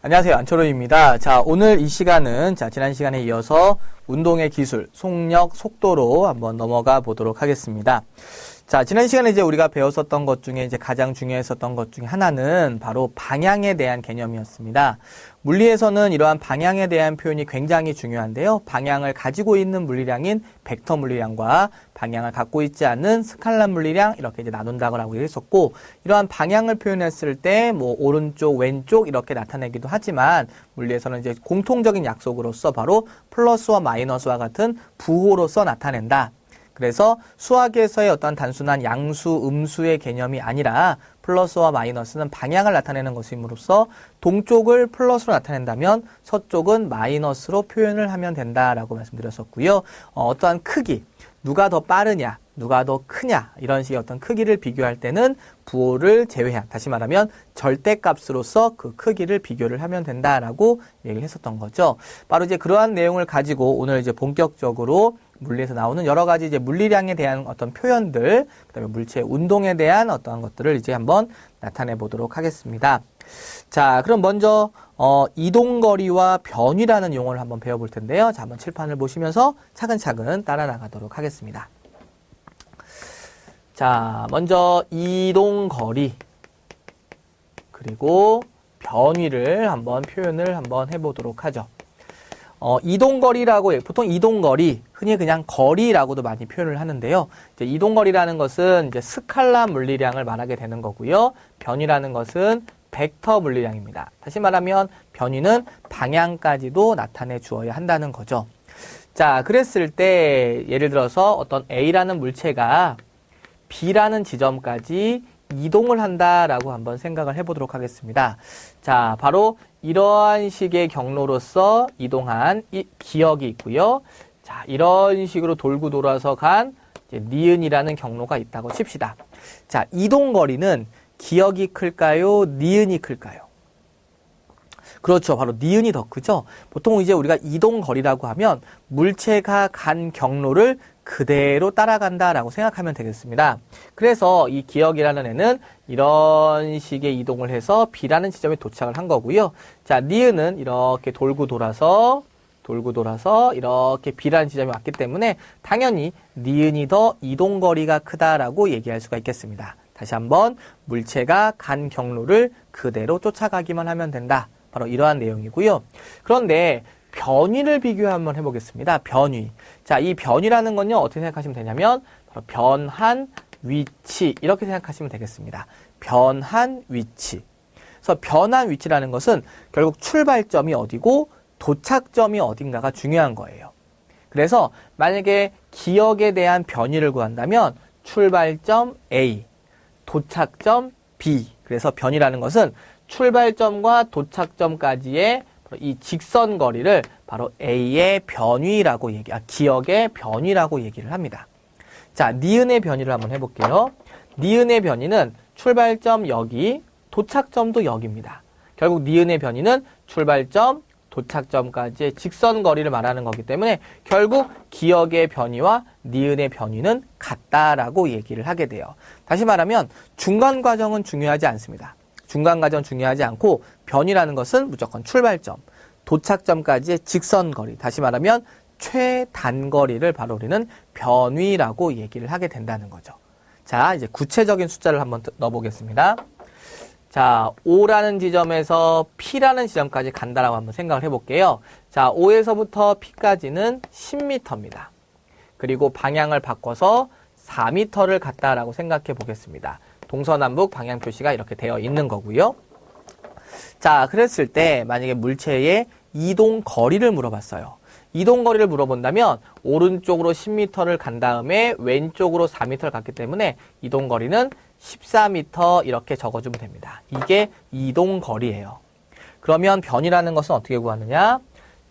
안녕하세요. 안철호입니다. 자, 오늘 이 시간은 지난 시간에 이어서 운동의 기술, 속력, 속도로 한번 넘어가 보도록 하겠습니다. 자, 지난 시간에 우리가 배웠었던 것 중에 가장 중요했었던 것 중에 하나는 바로 방향에 대한 개념이었습니다. 물리에서는 이러한 방향에 대한 표현이 굉장히 중요한데요. 방향을 가지고 있는 물리량인 벡터 물리량과 방향을 갖고 있지 않은 스칼라 물리량 이렇게 나눈다고 했었고, 이러한 방향을 표현했을 때 오른쪽, 왼쪽 이렇게 나타내기도 하지만 물리에서는 공통적인 약속으로서 바로 플러스와 마이너스와 같은 부호로서 나타낸다. 그래서 수학에서의 어떤 단순한 양수, 음수의 개념이 아니라 플러스와 마이너스는 방향을 나타내는 것임으로써 동쪽을 플러스로 나타낸다면 서쪽은 마이너스로 표현을 하면 된다라고 말씀드렸었고요. 어떠한 크기, 누가 더 빠르냐, 누가 더 크냐 이런 식의 어떤 크기를 비교할 때는 부호를 제외한, 다시 말하면 절대값으로서 그 크기를 비교를 하면 된다라고 얘기를 했었던 거죠. 바로 그러한 내용을 가지고 오늘 본격적으로 물리에서 나오는 여러 가지 물리량에 대한 어떤 표현들, 그다음에 물체의 운동에 대한 어떠한 것들을 한번 나타내 보도록 하겠습니다. 자, 그럼 먼저 이동거리와 변위라는 용어를 한번 배워볼 텐데요. 자, 한번 칠판을 보시면서 차근차근 따라 나가도록 하겠습니다. 자, 먼저 이동거리 그리고 변위를 한번 표현을 한번 해보도록 하죠. 이동거리라고, 보통 이동거리, 흔히 그냥 거리라고도 많이 표현을 하는데요. 이동거리라는 것은 스칼라 물리량을 말하게 되는 거고요. 변위라는 것은 벡터 물리량입니다. 다시 말하면 변위는 방향까지도 나타내 주어야 한다는 거죠. 자, 그랬을 때 예를 들어서 어떤 A라는 물체가 B라는 지점까지 이동을 한다라고 한번 생각을 해보도록 하겠습니다. 자, 바로 이러한 식의 경로로서 이동한 기역이 있고요. 자, 이런 식으로 돌고 돌아서 간 니은이라는 경로가 있다고 칩시다. 자, 이동거리는 기역이 클까요? 니은이 클까요? 그렇죠. 바로 니은이 더 크죠. 보통 우리가 이동거리라고 하면 물체가 간 경로를 그대로 따라간다라고 생각하면 되겠습니다. 그래서 이 기역이라는 애는 이런 식의 이동을 해서 B라는 지점에 도착을 한 거고요. 자, 니은은 이렇게 돌고 돌아서 이렇게 B라는 지점에 왔기 때문에 당연히 니은이 더 이동거리가 크다라고 얘기할 수가 있겠습니다. 다시 한번 물체가 간 경로를 그대로 쫓아가기만 하면 된다. 바로 이러한 내용이고요. 그런데 변위를 비교 한번 해보겠습니다. 변위. 자, 이 변위라는 건요, 어떻게 생각하시면 되냐면, 바로 변한 위치, 이렇게 생각하시면 되겠습니다. 변한 위치. 그래서 변한 위치라는 것은 결국 출발점이 어디고 도착점이 어딘가가 중요한 거예요. 그래서 만약에 기역에 대한 변위를 구한다면 출발점 A, 도착점 B. 그래서 변위라는 것은 출발점과 도착점까지의 이 직선 거리를 바로 A의 변위라고 기역의 변위라고 얘기를 합니다. 자, 니은의 변위를 한번 해볼게요. 니은의 변위는 출발점 여기, 도착점도 여기입니다. 결국 니은의 변위는 출발점, 도착점까지의 직선 거리를 말하는 거기 때문에 결국 기역의 변위와 니은의 변위는 같다라고 얘기를 하게 돼요. 다시 말하면 중간 과정은 중요하지 않습니다. 중간 과정 중요하지 않고 변위라는 것은 무조건 출발점, 도착점까지의 직선 거리, 다시 말하면 최단거리를 바로 우리는 변위라고 얘기를 하게 된다는 거죠. 자, 구체적인 숫자를 한번 넣어보겠습니다. 자, O라는 지점에서 P라는 지점까지 간다라고 한번 생각을 해볼게요. 자, O에서부터 P까지는 10m입니다. 그리고 방향을 바꿔서 4m를 갔다라고 생각해 보겠습니다. 동서남북 방향 표시가 이렇게 되어 있는 거고요. 자, 그랬을 때 만약에 물체의 이동 거리를 물어봤어요. 이동 거리를 물어본다면 오른쪽으로 10m를 간 다음에 왼쪽으로 4m를 갔기 때문에 이동 거리는 14m 이렇게 적어주면 됩니다. 이게 이동 거리예요. 그러면 변이라는 것은 어떻게 구하느냐?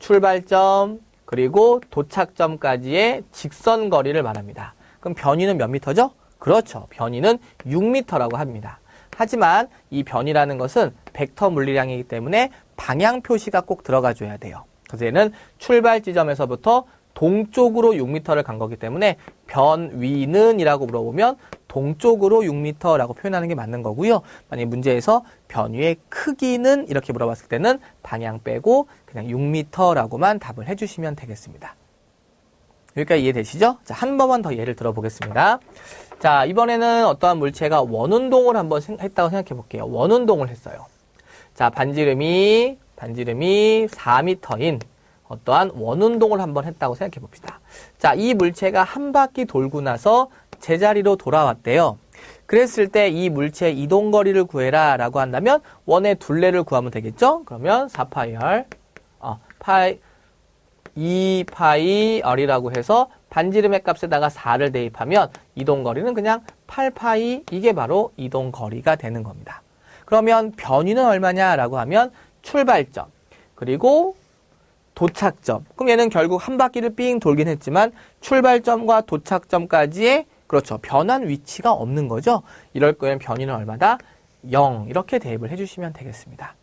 출발점 그리고 도착점까지의 직선 거리를 말합니다. 그럼 변이는 몇 미터죠? 그렇죠. 변이는 6m라고 합니다. 하지만 이 변이라는 것은 벡터 물리량이기 때문에 방향 표시가 꼭 들어가 줘야 돼요. 그래서 얘는 출발 지점에서부터 동쪽으로 6m를 간 거기 때문에 변위는 이라고 물어보면 동쪽으로 6m라고 표현하는 게 맞는 거고요. 만약에 문제에서 변위의 크기는 이렇게 물어봤을 때는 방향 빼고 그냥 6m라고만 답을 해주시면 되겠습니다. 여기까지 이해되시죠? 자, 한 번만 더 예를 들어보겠습니다. 자, 이번에는 어떠한 물체가 원운동을 한번 했다고 생각해 볼게요. 원운동을 했어요. 자, 반지름이 4m인 어떠한 원운동을 한번 했다고 생각해 봅시다. 자, 이 물체가 한 바퀴 돌고 나서 제자리로 돌아왔대요. 그랬을 때 이 물체의 이동거리를 구해라 라고 한다면 원의 둘레를 구하면 되겠죠? 그러면 4파이 r 2파이 r이라고 해서 반지름의 값에다가 4를 대입하면 이동거리는 그냥 8파이, 이게 바로 이동거리가 되는 겁니다. 그러면 변위는 얼마냐라고 하면 출발점 그리고 도착점. 그럼 얘는 결국 한 바퀴를 삥 돌긴 했지만 출발점과 도착점까지의 그렇죠. 변한 위치가 없는 거죠. 이럴 거면 변위는 얼마다? 0 이렇게 대입을 해주시면 되겠습니다.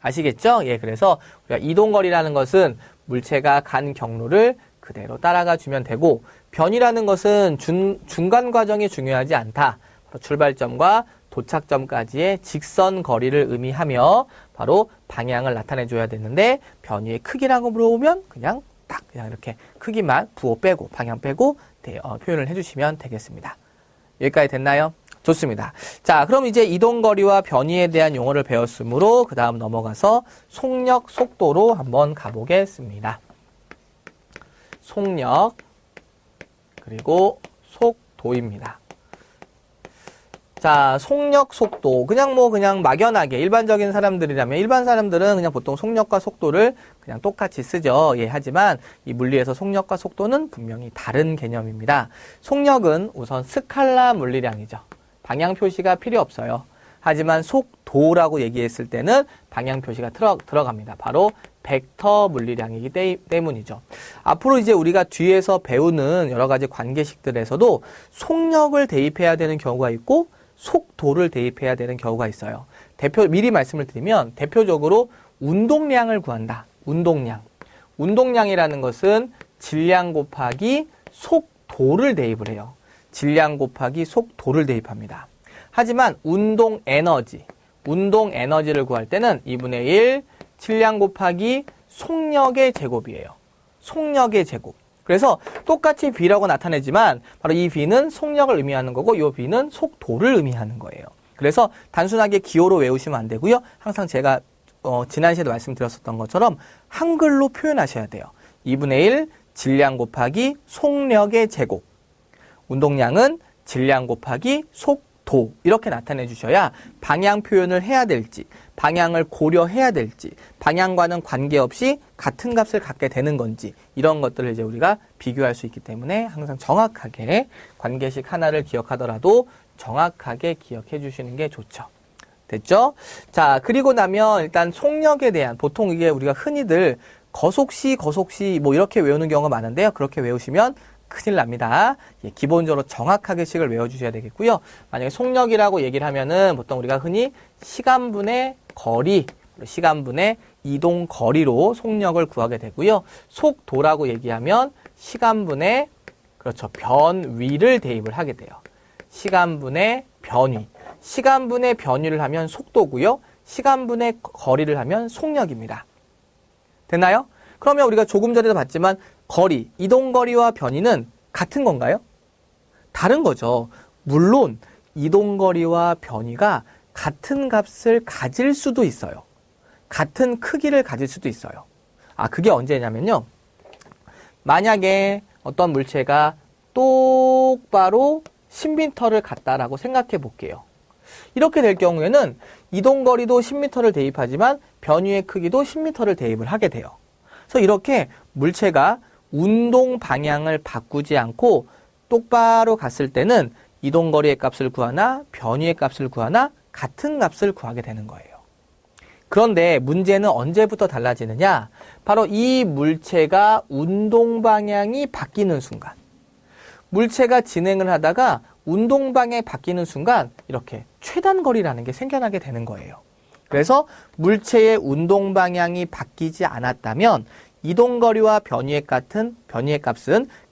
아시겠죠? 예, 그래서 우리가 이동거리라는 것은 물체가 간 경로를 그대로 따라가 주면 되고 변이라는 것은 중간 과정이 중요하지 않다. 바로 출발점과 도착점까지의 직선 거리를 의미하며 바로 방향을 나타내 줘야 되는데 변위의 크기라고 물어보면 그냥 딱 그냥 이렇게 크기만 부호 빼고 방향 빼고 표현을 해주시면 되겠습니다. 여기까지 됐나요? 좋습니다. 자, 그럼 이제 이동거리와 변위에 대한 용어를 배웠으므로 그 다음 넘어가서 속력, 속도로 한번 가보겠습니다. 속력 그리고 속도입니다. 자, 속력, 속도. 그냥 막연하게 일반적인 사람들이라면 일반 사람들은 그냥 보통 속력과 속도를 그냥 똑같이 쓰죠. 예, 하지만 이 물리에서 속력과 속도는 분명히 다른 개념입니다. 속력은 우선 스칼라 물리량이죠. 방향 표시가 필요 없어요. 하지만 속도라고 얘기했을 때는 방향 표시가 들어갑니다. 바로 벡터 물리량이기 때문이죠. 앞으로 이제 우리가 뒤에서 배우는 여러 가지 관계식들에서도 속력을 대입해야 되는 경우가 있고 속도를 대입해야 되는 경우가 있어요. 미리 말씀을 드리면 대표적으로 운동량을 구한다. 운동량이라는 것은 질량 곱하기 속도를 대입을 해요. 질량 곱하기 속도를 대입합니다. 하지만 운동 에너지를 구할 때는 2분의 1 질량 곱하기 속력의 제곱이에요. 속력의 제곱. 그래서 똑같이 B라고 나타내지만 바로 이 B는 속력을 의미하는 거고 이 B는 속도를 의미하는 거예요. 그래서 단순하게 기호로 외우시면 안 되고요. 항상 제가 지난 시간에 말씀드렸었던 것처럼 한글로 표현하셔야 돼요. 2분의 1 질량 곱하기 속력의 제곱. 운동량은 질량 곱하기 속도 이렇게 나타내 주셔야 방향 표현을 해야 될지 방향을 고려해야 될지 방향과는 관계없이 같은 값을 갖게 되는 건지 이런 것들을 이제 우리가 비교할 수 있기 때문에 항상 정확하게 관계식 하나를 기억하더라도 정확하게 기억해 주시는 게 좋죠. 됐죠? 자, 그리고 나면 일단 속력에 대한 보통 이게 우리가 흔히들 거속시 뭐 이렇게 외우는 경우가 많은데요. 그렇게 외우시면 큰일 납니다. 예, 기본적으로 정확하게 식을 외워주셔야 되겠고요. 만약에 속력이라고 얘기를 하면은 보통 우리가 흔히 시간분의 거리, 시간분의 이동 거리로 속력을 구하게 되고요. 속도라고 얘기하면 시간분의 그렇죠. 변위를 대입을 하게 돼요. 시간분의 변위. 시간분의 변위를 하면 속도고요. 시간분의 거리를 하면 속력입니다. 됐나요? 그러면 우리가 조금 전에도 봤지만 거리, 이동거리와 변위는 같은 건가요? 다른 거죠. 물론 이동거리와 변위가 같은 값을 가질 수도 있어요. 같은 크기를 가질 수도 있어요. 그게 언제냐면요. 만약에 어떤 물체가 똑바로 10m를 갔다라고 생각해 볼게요. 이렇게 될 경우에는 이동거리도 10m를 대입하지만 변위의 크기도 10m를 대입을 하게 돼요. 그래서 이렇게 물체가 운동 방향을 바꾸지 않고 똑바로 갔을 때는 이동거리의 값을 구하나 변위의 값을 구하나 같은 값을 구하게 되는 거예요. 그런데 문제는 언제부터 달라지느냐? 바로 이 물체가 운동 방향이 바뀌는 순간. 물체가 진행을 하다가 운동 방향이 바뀌는 순간 이렇게 최단거리라는 게 생겨나게 되는 거예요. 그래서 물체의 운동 방향이 바뀌지 않았다면 이동거리와 변위의 값은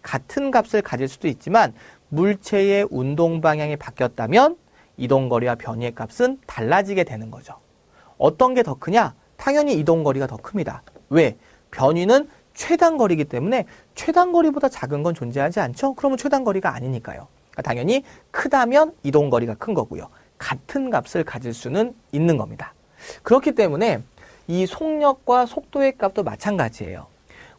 같은 값을 가질 수도 있지만 물체의 운동 방향이 바뀌었다면 이동거리와 변위의 값은 달라지게 되는 거죠. 어떤 게 더 크냐? 당연히 이동거리가 더 큽니다. 왜? 변위는 최단거리이기 때문에 최단거리보다 작은 건 존재하지 않죠? 그러면 최단거리가 아니니까요. 그러니까 당연히 크다면 이동거리가 큰 거고요. 같은 값을 가질 수는 있는 겁니다. 그렇기 때문에 이 속력과 속도의 값도 마찬가지예요.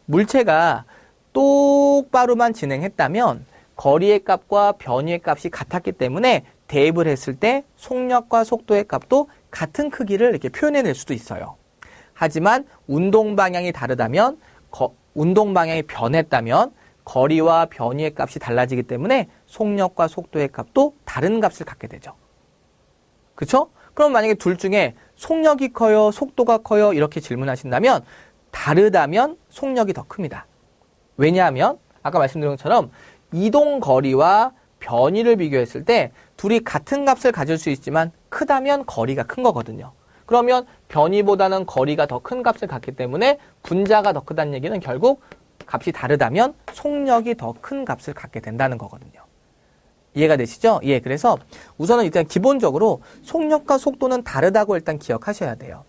물체가 똑바로만 진행했다면 거리의 값과 변위의 값이 같았기 때문에 대입을 했을 때 속력과 속도의 값도 같은 크기를 이렇게 표현해낼 수도 있어요. 하지만 운동 방향이 다르다면, 운동 방향이 변했다면 거리와 변위의 값이 달라지기 때문에 속력과 속도의 값도 다른 값을 갖게 되죠. 그렇죠? 그럼 만약에 둘 중에 속력이 커요, 속도가 커요 이렇게 질문하신다면 다르다면 속력이 더 큽니다. 왜냐하면 아까 말씀드린 것처럼 이동 거리와 변위를 비교했을 때 둘이 같은 값을 가질 수 있지만 크다면 거리가 큰 거거든요. 그러면 변위보다는 거리가 더 큰 값을 갖기 때문에 분자가 더 크다는 얘기는 결국 값이 다르다면 속력이 더 큰 값을 갖게 된다는 거거든요. 이해가 되시죠? 예, 그래서 우선은 일단 기본적으로 속력과 속도는 다르다고 일단 기억하셔야 돼요.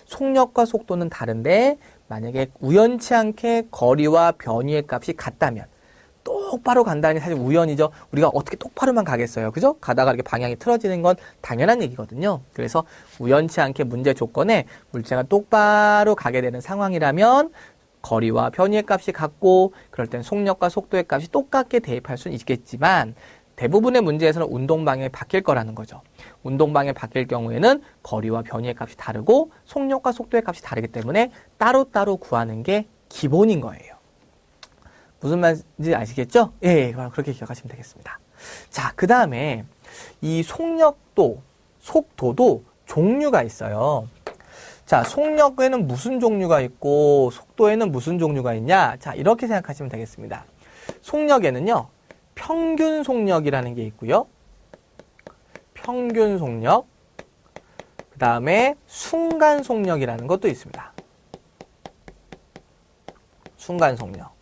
속력과 속도는 다른데 만약에 우연치 않게 거리와 변위의 값이 같다면 똑바로 간다니 사실 우연이죠. 우리가 어떻게 똑바로만 가겠어요. 그죠? 가다가 이렇게 방향이 틀어지는 건 당연한 얘기거든요. 그래서 우연치 않게 문제 조건에 물체가 똑바로 가게 되는 상황이라면 거리와 변위의 값이 같고 그럴 땐 속력과 속도의 값이 똑같게 대입할 수는 있겠지만 대부분의 문제에서는 운동 방향이 바뀔 거라는 거죠. 운동 방향이 바뀔 경우에는 거리와 변위의 값이 다르고 속력과 속도의 값이 다르기 때문에 따로따로 구하는 게 기본인 거예요. 무슨 말인지 아시겠죠? 예, 그렇게 기억하시면 되겠습니다. 자, 그 다음에 이 속력도, 속도도 종류가 있어요. 자, 속력에는 무슨 종류가 있고 속도에는 무슨 종류가 있냐? 자, 이렇게 생각하시면 되겠습니다. 속력에는요, 평균 속력이라는 게 있고요. 평균 속력. 그 다음에 순간 속력이라는 것도 있습니다. 순간 속력.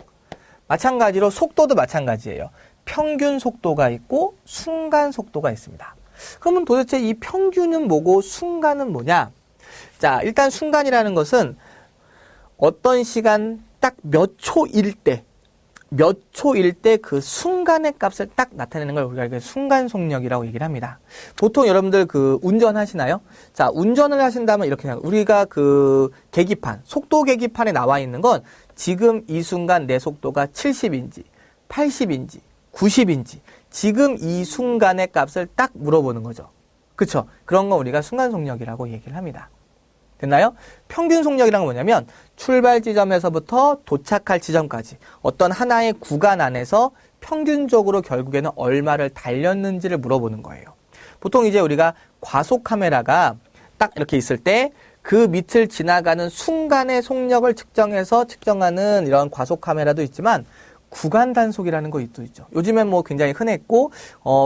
마찬가지로 속도도 마찬가지예요. 평균 속도가 있고 순간 속도가 있습니다. 그러면 도대체 이 평균은 뭐고 순간은 뭐냐? 자, 일단 순간이라는 것은 어떤 시간 딱 몇 초일 때 그 순간의 값을 딱 나타내는 걸 우리가 순간 속력이라고 얘기를 합니다. 보통 여러분들 그 운전하시나요? 자, 운전을 하신다면 이렇게 생각해요. 우리가 그 계기판, 속도 계기판에 나와 있는 건 지금 이 순간 내 속도가 70인지, 80인지, 90인지, 지금 이 순간의 값을 딱 물어보는 거죠. 그쵸? 그런 거 우리가 순간 속력이라고 얘기를 합니다. 됐나요? 평균 속력이란 건 뭐냐면 출발 지점에서부터 도착할 지점까지 어떤 하나의 구간 안에서 평균적으로 결국에는 얼마를 달렸는지를 물어보는 거예요. 보통 이제 우리가 과속 카메라가 딱 이렇게 있을 때 그 밑을 지나가는 순간의 속력을 측정해서 측정하는 이런 과속 카메라도 있지만 구간 단속이라는 것도 있죠. 요즘엔 뭐 굉장히 흔했고,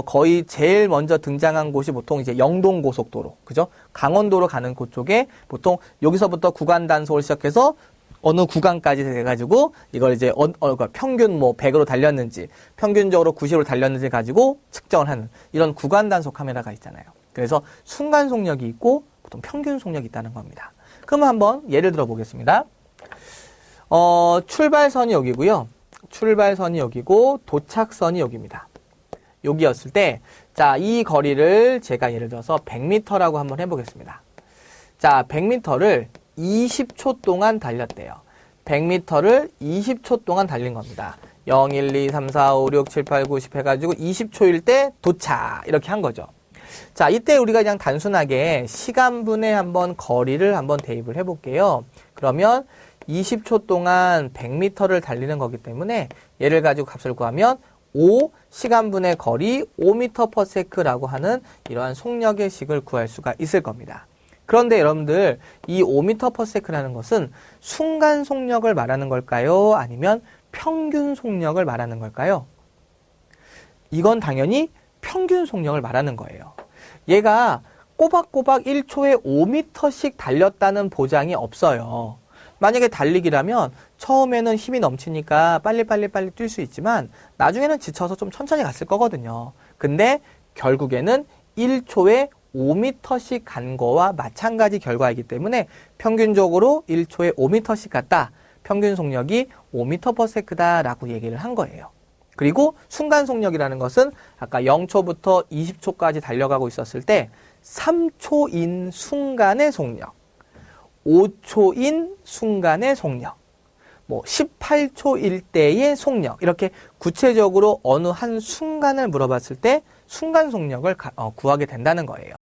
거의 제일 먼저 등장한 곳이 보통 이제 영동 고속도로, 그죠? 강원도로 가는 곳 쪽에 보통 여기서부터 구간 단속을 시작해서 어느 구간까지 돼가지고 이걸 이제 평균 뭐 100으로 달렸는지, 평균적으로 90으로 달렸는지 가지고 측정을 하는 이런 구간 단속 카메라가 있잖아요. 그래서 순간 속력이 있고 보통 평균 속력이 있다는 겁니다. 그럼 한번 예를 들어 보겠습니다. 출발선이 여기고요. 출발선이 여기고 도착선이 여기입니다. 여기였을 때, 자, 이 거리를 제가 예를 들어서 100m라고 한번 해보겠습니다. 자, 100m를 20초 동안 달렸대요. 100m를 20초 동안 달린 겁니다. 0, 1, 2, 3, 4, 5, 6, 7, 8, 9, 10 해가지고 20초일 때 도착 이렇게 한 거죠. 자, 이때 우리가 그냥 단순하게 시간분에 한번 거리를 한번 대입을 해볼게요. 그러면 20초 동안 100m를 달리는 거기 때문에 얘를 가지고 값을 구하면 5 시간분의 거리 5m/s라고 하는 이러한 속력의 식을 구할 수가 있을 겁니다. 그런데 여러분들 이 5m/s라는 것은 순간 속력을 말하는 걸까요? 아니면 평균 속력을 말하는 걸까요? 이건 당연히 평균 속력을 말하는 거예요. 얘가 꼬박꼬박 1초에 5m씩 달렸다는 보장이 없어요. 만약에 달리기라면 처음에는 힘이 넘치니까 빨리 뛸 수 있지만 나중에는 지쳐서 좀 천천히 갔을 거거든요. 근데 결국에는 1초에 5m씩 간 거와 마찬가지 결과이기 때문에 평균적으로 1초에 5m씩 갔다. 평균 속력이 5m/s다 라고 얘기를 한 거예요. 그리고 순간 속력이라는 것은 아까 0초부터 20초까지 달려가고 있었을 때 3초인 순간의 속력, 5초인 순간의 속력, 18초일 때의 속력, 이렇게 구체적으로 어느 한 순간을 물어봤을 때 순간 속력을 구하게 된다는 거예요.